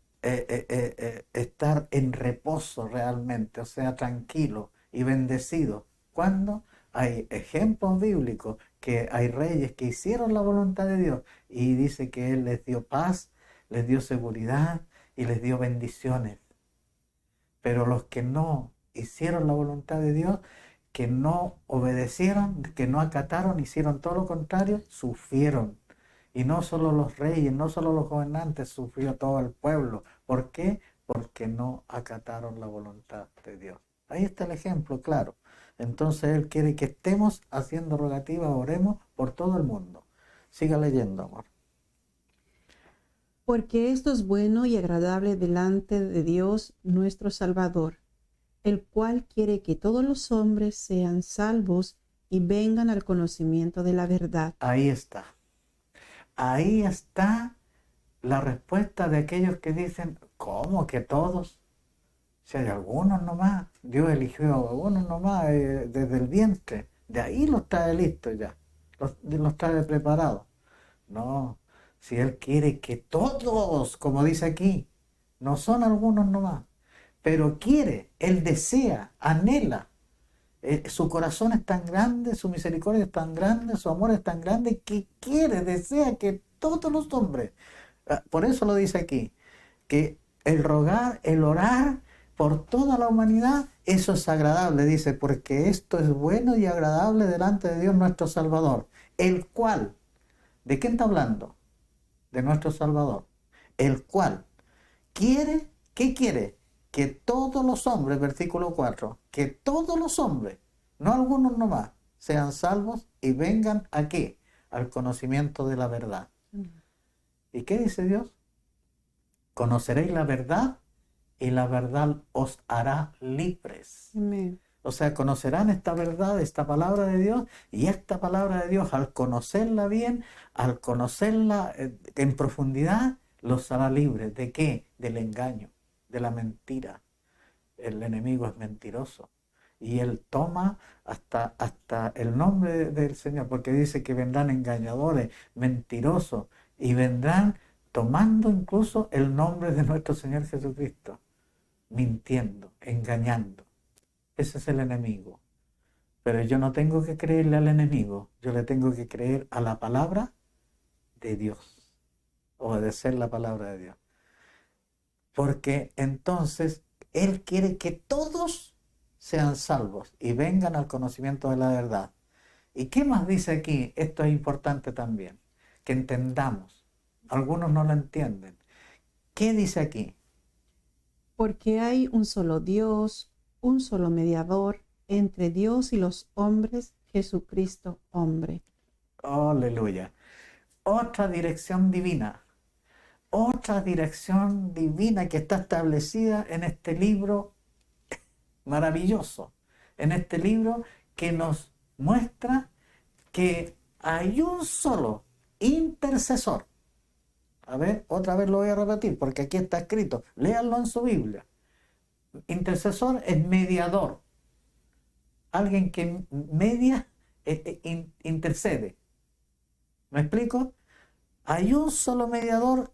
estar en reposo realmente, o sea, tranquilo y bendecido. Cuando hay ejemplos bíblicos que hay reyes que hicieron la voluntad de Dios y dice que Él les dio paz, les dio seguridad y les dio bendiciones. Pero los que no hicieron la voluntad de Dios, que no obedecieron, que no acataron, hicieron todo lo contrario, sufrieron. Y no solo los reyes, no solo los gobernantes, sufrió todo el pueblo. ¿Por qué? Porque no acataron la voluntad de Dios. Ahí está el ejemplo, claro. Entonces Él quiere que estemos haciendo rogativas, oremos por todo el mundo. Siga leyendo, amor. Porque esto es bueno y agradable delante de Dios nuestro Salvador, el cual quiere que todos los hombres sean salvos y vengan al conocimiento de la verdad. Ahí está. Ahí está la respuesta de aquellos que dicen, ¿cómo que todos? Si hay algunos nomás, Dios eligió a algunos nomás desde el vientre, de ahí los trae listo ya, los trae preparados. No, si Él quiere que todos, como dice aquí, no son algunos nomás, pero quiere, Él desea, anhela. Su corazón es tan grande, su misericordia es tan grande, su amor es tan grande que quiere, desea que todos los hombres, por eso lo dice aquí, que el rogar, el orar por toda la humanidad, eso es agradable, dice, porque esto es bueno y agradable delante de Dios nuestro Salvador, el cual, ¿de quién está hablando? De nuestro Salvador, el cual quiere, ¿qué quiere? Que todos los hombres, versículo 4, que todos los hombres, no algunos nomás, sean salvos y vengan ¿a qué? Al conocimiento de la verdad. ¿Y qué dice Dios? Conoceréis la verdad y la verdad os hará libres. Amén. O sea, conocerán esta verdad, esta palabra de Dios, y esta palabra de Dios, al conocerla bien, al conocerla en profundidad, los hará libres. ¿De qué? Del engaño, de la mentira. El enemigo es mentiroso. Y él toma hasta el nombre del Señor, porque dice que vendrán engañadores, mentirosos, y vendrán tomando incluso el nombre de nuestro Señor Jesucristo, mintiendo, engañando. Ese es el enemigo. Pero yo no tengo que creerle al enemigo, yo le tengo que creer a la palabra de Dios, obedecer la palabra de Dios. Porque entonces Él quiere que todos sean salvos y vengan al conocimiento de la verdad. ¿Y qué más dice aquí? Esto es importante también, que entendamos. Algunos no lo entienden. ¿Qué dice aquí? Porque hay un solo Dios, un solo mediador entre Dios y los hombres, Jesucristo hombre. Aleluya. Otra dirección divina. Otra dirección divina que está establecida en este libro maravilloso. En este libro que nos muestra que hay un solo intercesor. A ver, otra vez lo voy a repetir porque aquí está escrito. Léanlo en su Biblia. Intercesor es mediador. Alguien que media, intercede. ¿Me explico? Hay un solo mediador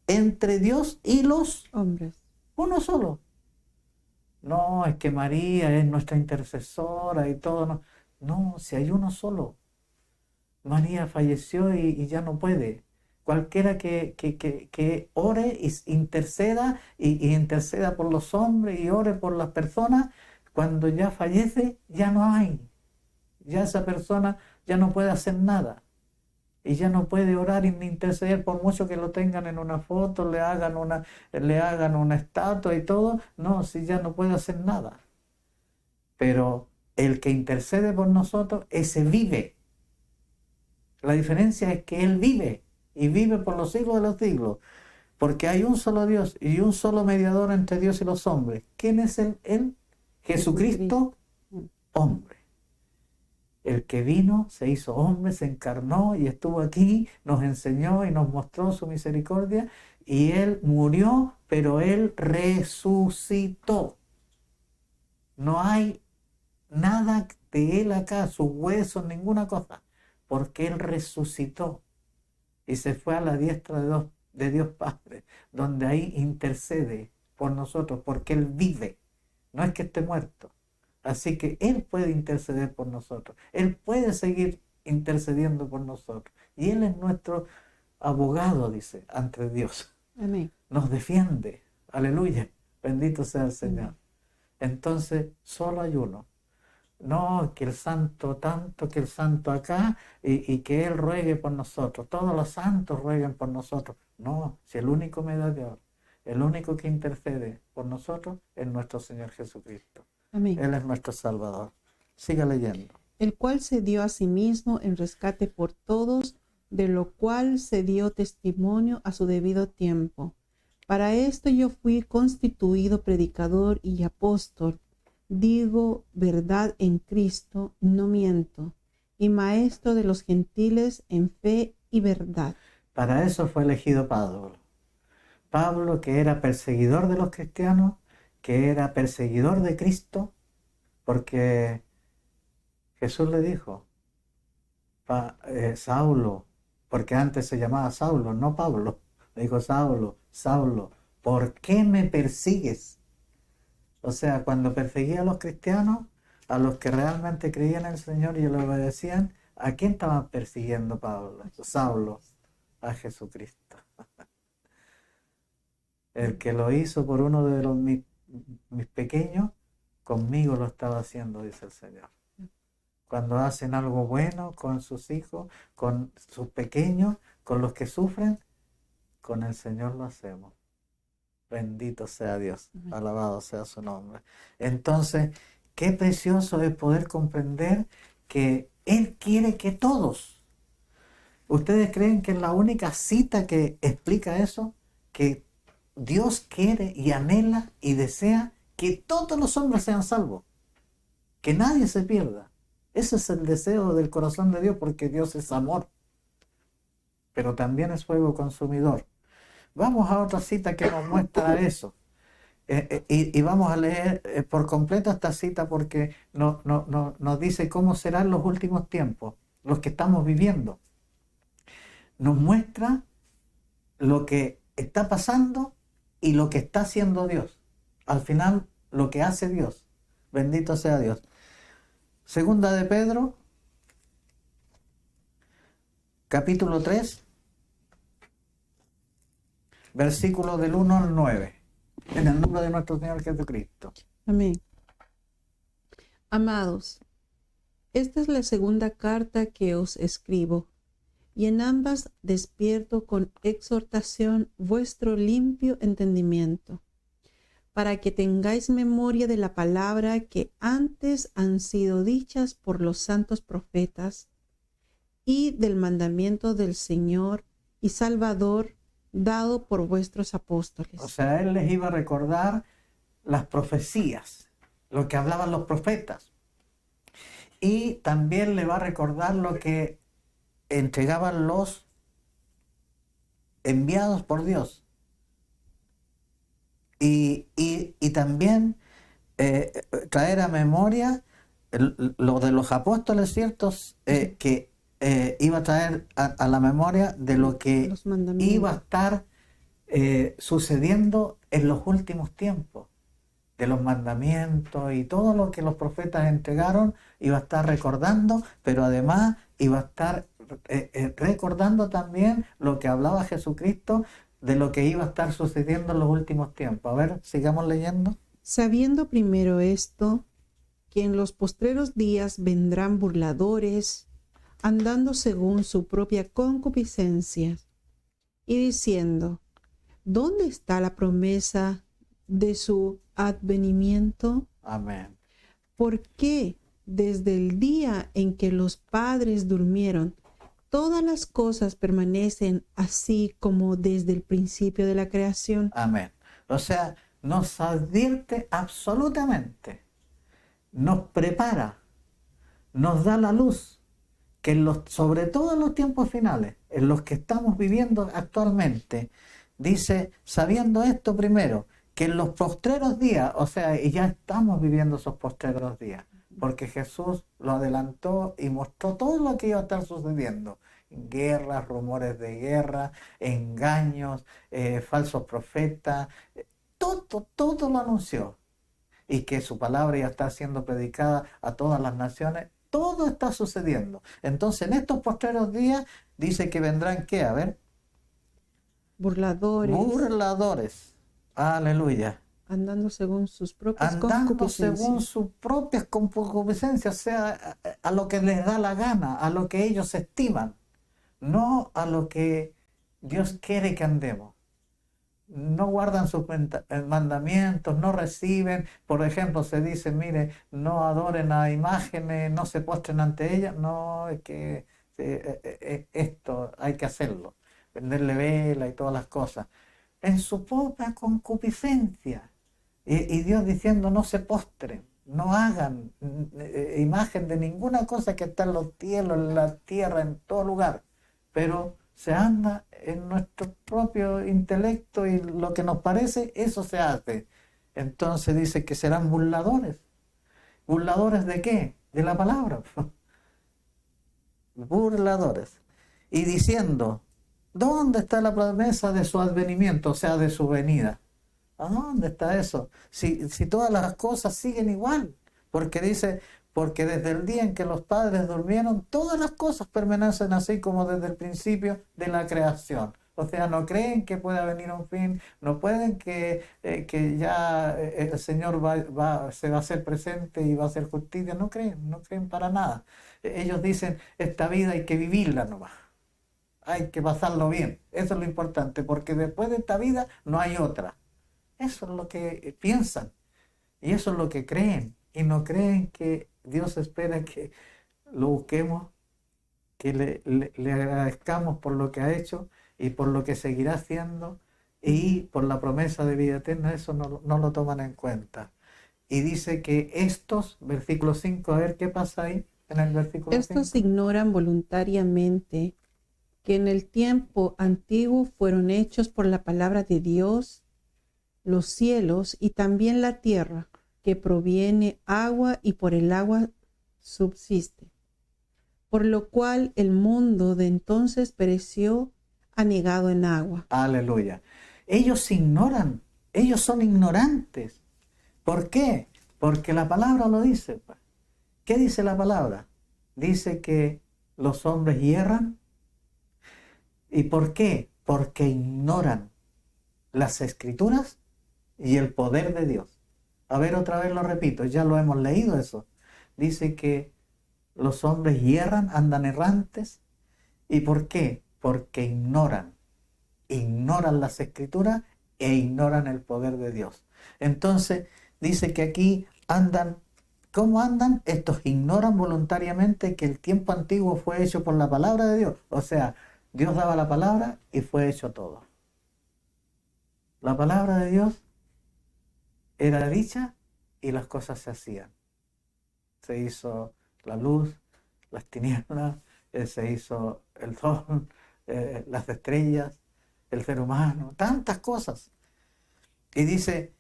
entre Dios y los Hombres. uno solo. No, es que María es nuestra intercesora y todo. No, no, si hay uno solo. María falleció y ya no puede. Cualquiera que ore y interceda y interceda por los hombres y ore por las personas, cuando ya fallece, ya no hay. Ya esa persona ya no puede hacer nada. Y ya no puede orar ni interceder por mucho que lo tengan en una foto, le hagan una estatua y todo. No, si ya no puede hacer nada. Pero el que intercede por nosotros, ese vive. La diferencia es que Él vive y vive por los siglos de los siglos. Porque hay un solo Dios y un solo mediador entre Dios y los hombres. ¿Quién es Él? Jesucristo, hombre. El que vino, se hizo hombre, se encarnó y estuvo aquí, nos enseñó y nos mostró su misericordia. Y Él murió, pero Él resucitó. No hay nada de Él acá, sus huesos, ninguna cosa. Porque Él resucitó y se fue a la diestra de Dios Padre, donde ahí intercede por nosotros, porque Él vive, no es que esté muerto. Así que Él puede interceder por nosotros, Él puede seguir intercediendo por nosotros. Y Él es nuestro abogado, dice, ante Dios. Amén. Nos defiende, aleluya, bendito sea el Señor. Amén. Entonces, solo hay uno. No, que el santo tanto, que el santo acá, y que Él ruegue por nosotros. Todos los santos rueguen por nosotros. No, si el único mediador, el único que intercede por nosotros es nuestro Señor Jesucristo. Amén. Él es nuestro Salvador. Siga leyendo. El cual se dio a sí mismo en rescate por todos, de lo cual se dio testimonio a su debido tiempo. Para esto yo fui constituido predicador y apóstol. Digo verdad en Cristo, no miento, y maestro de los gentiles en fe y verdad. Para eso fue elegido Pablo. Pablo, que era perseguidor de los cristianos, que era perseguidor de Cristo, porque Jesús le dijo, Saulo, porque antes se llamaba Saulo, no Pablo, le dijo Saulo, Saulo, ¿por qué me persigues? O sea, cuando perseguía a los cristianos, a los que realmente creían en el Señor y le obedecían, ¿a quién estaban persiguiendo Pablo? Saulo, a Jesucristo. El que lo hizo por uno de mis pequeños, conmigo lo estaba haciendo, dice el Señor. Cuando hacen algo bueno con sus hijos, con sus pequeños, con los que sufren, con el Señor lo hacemos. Bendito sea Dios, alabado sea su nombre. Entonces, qué precioso es poder comprender que Él quiere que todos. ¿Ustedes creen que es la única cita que explica eso? Que Dios quiere y anhela y desea que todos los hombres sean salvos, que nadie se pierda. Ese es el deseo del corazón de Dios, porque Dios es amor, pero también es fuego consumidor. Vamos a otra cita que nos muestra eso. Y vamos a leer por completo esta cita, porque nos dice cómo serán los últimos tiempos, los que estamos viviendo. Nos muestra lo que está pasando y lo que está haciendo Dios. Al final, lo que hace Dios. Bendito sea Dios. Segunda de Pedro, capítulo 3, versículos del 1 al 9. En el nombre de nuestro Señor Jesucristo. Amén. Amados, esta es la segunda carta que os escribo, y en ambas despierto con exhortación vuestro limpio entendimiento, para que tengáis memoria de la palabra que antes han sido dichas por los santos profetas, y del mandamiento del Señor y Salvador dado por vuestros apóstoles. O sea, Él les iba a recordar las profecías, lo que hablaban los profetas. Y también le va a recordar lo que entregaban los enviados por Dios. Y también traer a memoria lo de los apóstoles, ciertos, que iba a traer a la memoria de lo que iba a estar sucediendo en los últimos tiempos, de los mandamientos y todo lo que los profetas entregaron, iba a estar recordando, pero además iba a estar recordando también lo que hablaba Jesucristo de lo que iba a estar sucediendo en los últimos tiempos. A ver, sigamos leyendo. Sabiendo primero esto, que en los postreros días vendrán burladores, andando según su propia concupiscencia, y diciendo, ¿dónde está la promesa de su advenimiento? Amén. ¿Por qué desde el día en que los padres durmieron, todas las cosas permanecen así como desde el principio de la creación. Amén. O sea, nos advierte absolutamente, nos prepara, nos da la luz, que sobre todo en los tiempos finales, en los que estamos viviendo actualmente, dice, sabiendo esto primero, que en los postreros días, o sea, y ya estamos viviendo esos postreros días, porque Jesús lo adelantó y mostró todo lo que iba a estar sucediendo. Guerras, rumores de guerra, engaños, falsos profetas, todo lo anunció. Y que su palabra ya está siendo predicada a todas las naciones. Todo está sucediendo. Entonces, en estos postreros días, dice que vendrán, ¿qué? A ver. Burladores. Burladores. Aleluya. Andando según sus propias Andando concupiscencias. según sus propias concupiscencias, o sea, a lo que les da la gana, a lo que ellos estiman, no a lo que Dios quiere que andemos. No guardan sus mandamientos, no reciben, por ejemplo, se dice, mire, no adoren a imágenes, no se postren ante ellas, no, es que esto hay que hacerlo, venderle vela y todas las cosas, en su propia concupiscencia, y Dios diciendo, no se postren, no hagan imagen de ninguna cosa que está en los cielos, en la tierra, en todo lugar, pero se anda en nuestro propio intelecto y lo que nos parece, eso se hace. Entonces dice que serán burladores. ¿Burladores de qué? De la palabra. Burladores. Y diciendo, ¿dónde está la promesa de su advenimiento, o sea, de su venida? ¿A dónde está eso? Si todas las cosas siguen igual. Porque dice, porque desde el día en que los padres durmieron, todas las cosas permanecen así como desde el principio de la creación. O sea, no creen que pueda venir un fin, no pueden que ya el Señor se va a hacer presente y va a hacer justicia, no creen para nada. Ellos dicen, esta vida hay que vivirla nomás, hay que pasarlo bien, eso es lo importante, porque después de esta vida no hay otra. Eso es lo que piensan y eso es lo que creen. Y no creen que Dios espera que lo busquemos, que le agradezcamos por lo que ha hecho y por lo que seguirá haciendo y por la promesa de vida eterna. Eso no lo toman en cuenta. Y dice que estos, versículo 5, a ver qué pasa ahí en el versículo 5. Estos ignoran voluntariamente que en el tiempo antiguo fueron hechos por la palabra de Dios los cielos y también la tierra, que proviene agua y por el agua subsiste. Por lo cual el mundo de entonces pereció anegado en agua. Aleluya. Ellos ignoran, ellos son ignorantes. ¿Por qué? Porque la palabra lo dice. ¿Qué dice la palabra? Dice que los hombres hierran. ¿Y por qué? Porque ignoran las escrituras y el poder de Dios. A ver, otra vez lo repito, ya lo hemos leído eso. Dice que los hombres hierran, andan errantes. ¿Y por qué? Porque ignoran las escrituras e ignoran el poder de Dios. Entonces, dice que aquí andan, ¿cómo andan? Estos ignoran voluntariamente que el tiempo antiguo fue hecho por la palabra de Dios. O sea, Dios daba la palabra y fue hecho todo. La palabra de Dios era dicha y las cosas se hacían. Se hizo la luz, las tinieblas, se hizo el sol, las estrellas, el ser humano, tantas cosas. Y dice,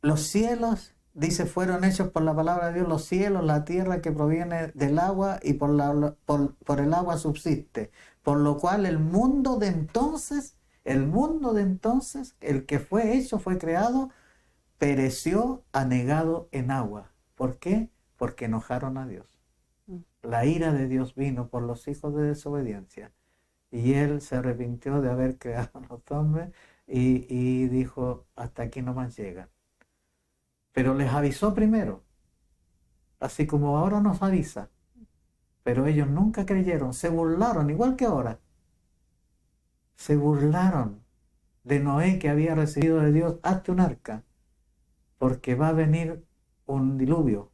los cielos, dice, fueron hechos por la palabra de Dios, los cielos, la tierra que proviene del agua y por el agua subsiste. Por lo cual el mundo de entonces, el que fue hecho, fue creado, pereció anegado en agua. ¿Por qué? Porque enojaron a Dios. La ira de Dios vino por los hijos de desobediencia. Y Él se arrepintió de haber creado a los hombres y dijo, hasta aquí nomás llegan. Pero les avisó primero, así como ahora nos avisa. Pero ellos nunca creyeron, se burlaron, igual que ahora. Se burlaron de Noé, que había recibido de Dios, hazte un arca, porque va a venir un diluvio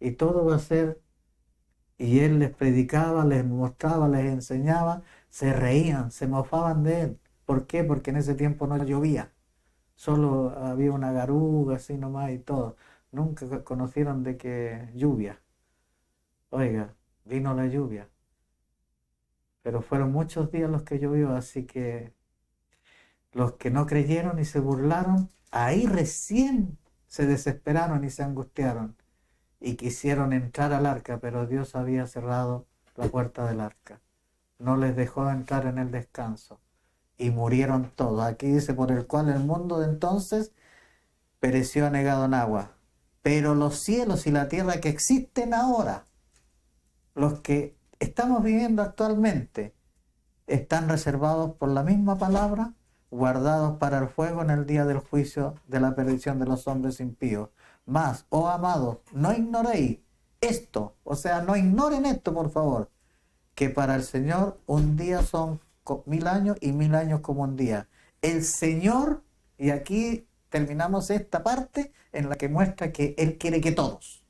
y todo va a ser y él les predicaba, les mostraba, les enseñaba, se reían, se mofaban de él. ¿Por qué? Porque en ese tiempo no llovía, solo había una garuga así nomás y todo. Nunca conocieron de que lluvia. Oiga, vino la lluvia, pero fueron muchos días los que llovió, así que los que no creyeron y se burlaron, ahí recién se desesperaron y se angustiaron y quisieron entrar al arca, pero Dios había cerrado la puerta del arca. No les dejó entrar en el descanso y murieron todos. Aquí dice, por el cual el mundo de entonces pereció anegado en agua. Pero los cielos y la tierra que existen ahora, los que estamos viviendo actualmente, están reservados por la misma palabra, guardados para el fuego en el día del juicio de la perdición de los hombres impíos. Mas, oh amados, no ignoréis esto, o sea, no ignoren esto, por favor, que para el Señor un día son 1000 años y 1000 años como un día. El Señor, y aquí terminamos esta parte en la que muestra que Él quiere que todos.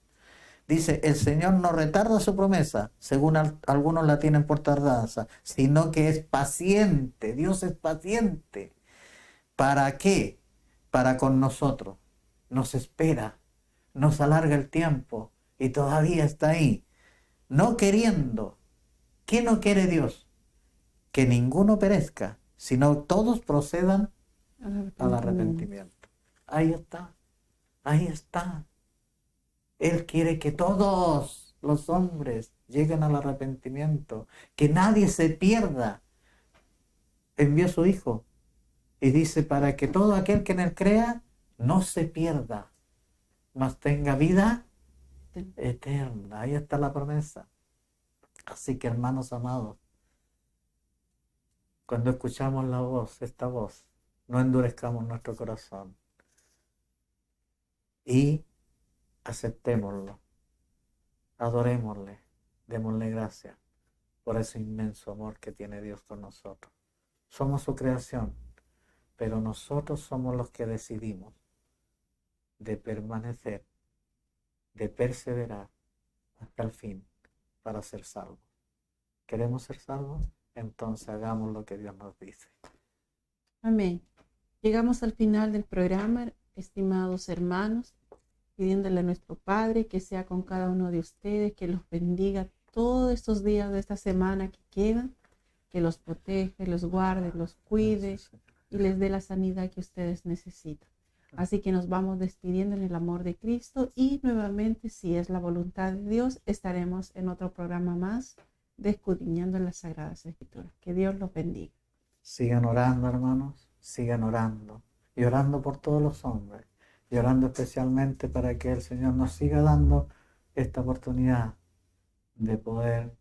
Dice, el Señor no retarda su promesa, según algunos la tienen por tardanza, sino que es paciente. Dios es paciente. ¿Para qué? Para con nosotros. Nos espera, nos alarga el tiempo y todavía está ahí. No queriendo. ¿Qué no quiere Dios? Que ninguno perezca, sino todos procedan al arrepentimiento. Ahí está, ahí está. Él quiere que todos los hombres lleguen al arrepentimiento, que nadie se pierda. Envió a su Hijo y dice, para que todo aquel que en Él crea no se pierda, mas tenga vida eterna. Ahí está la promesa. Así que, hermanos amados, cuando escuchamos la voz, esta voz, no endurezcamos nuestro corazón y aceptémoslo, adorémosle, démosle gracias por ese inmenso amor que tiene Dios con nosotros. Somos su creación, pero nosotros somos los que decidimos de permanecer, de perseverar hasta el fin para ser salvos. ¿Queremos ser salvos? Entonces hagamos lo que Dios nos dice. Amén. Llegamos al final del programa, estimados hermanos, pidiéndole a nuestro Padre que sea con cada uno de ustedes, que los bendiga todos estos días de esta semana que quedan, que los proteja, los guarde, los cuide y les dé la sanidad que ustedes necesitan. Así que nos vamos despidiendo en el amor de Cristo y nuevamente, si es la voluntad de Dios, estaremos en otro programa más de Escudriñando las Sagradas Escrituras. Que Dios los bendiga. Sigan orando, hermanos, sigan orando y orando por todos los hombres y orando especialmente para que el Señor nos siga dando esta oportunidad de poder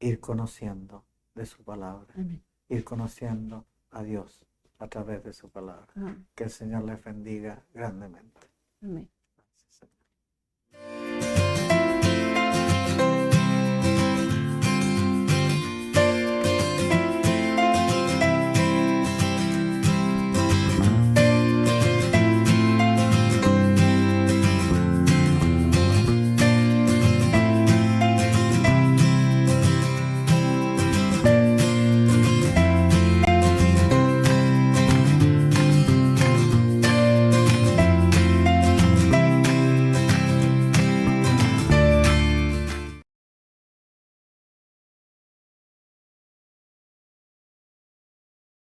ir conociendo de su palabra, Amén. ir conociendo a Dios a través de su palabra. Amén. Que el Señor les bendiga grandemente. Amén.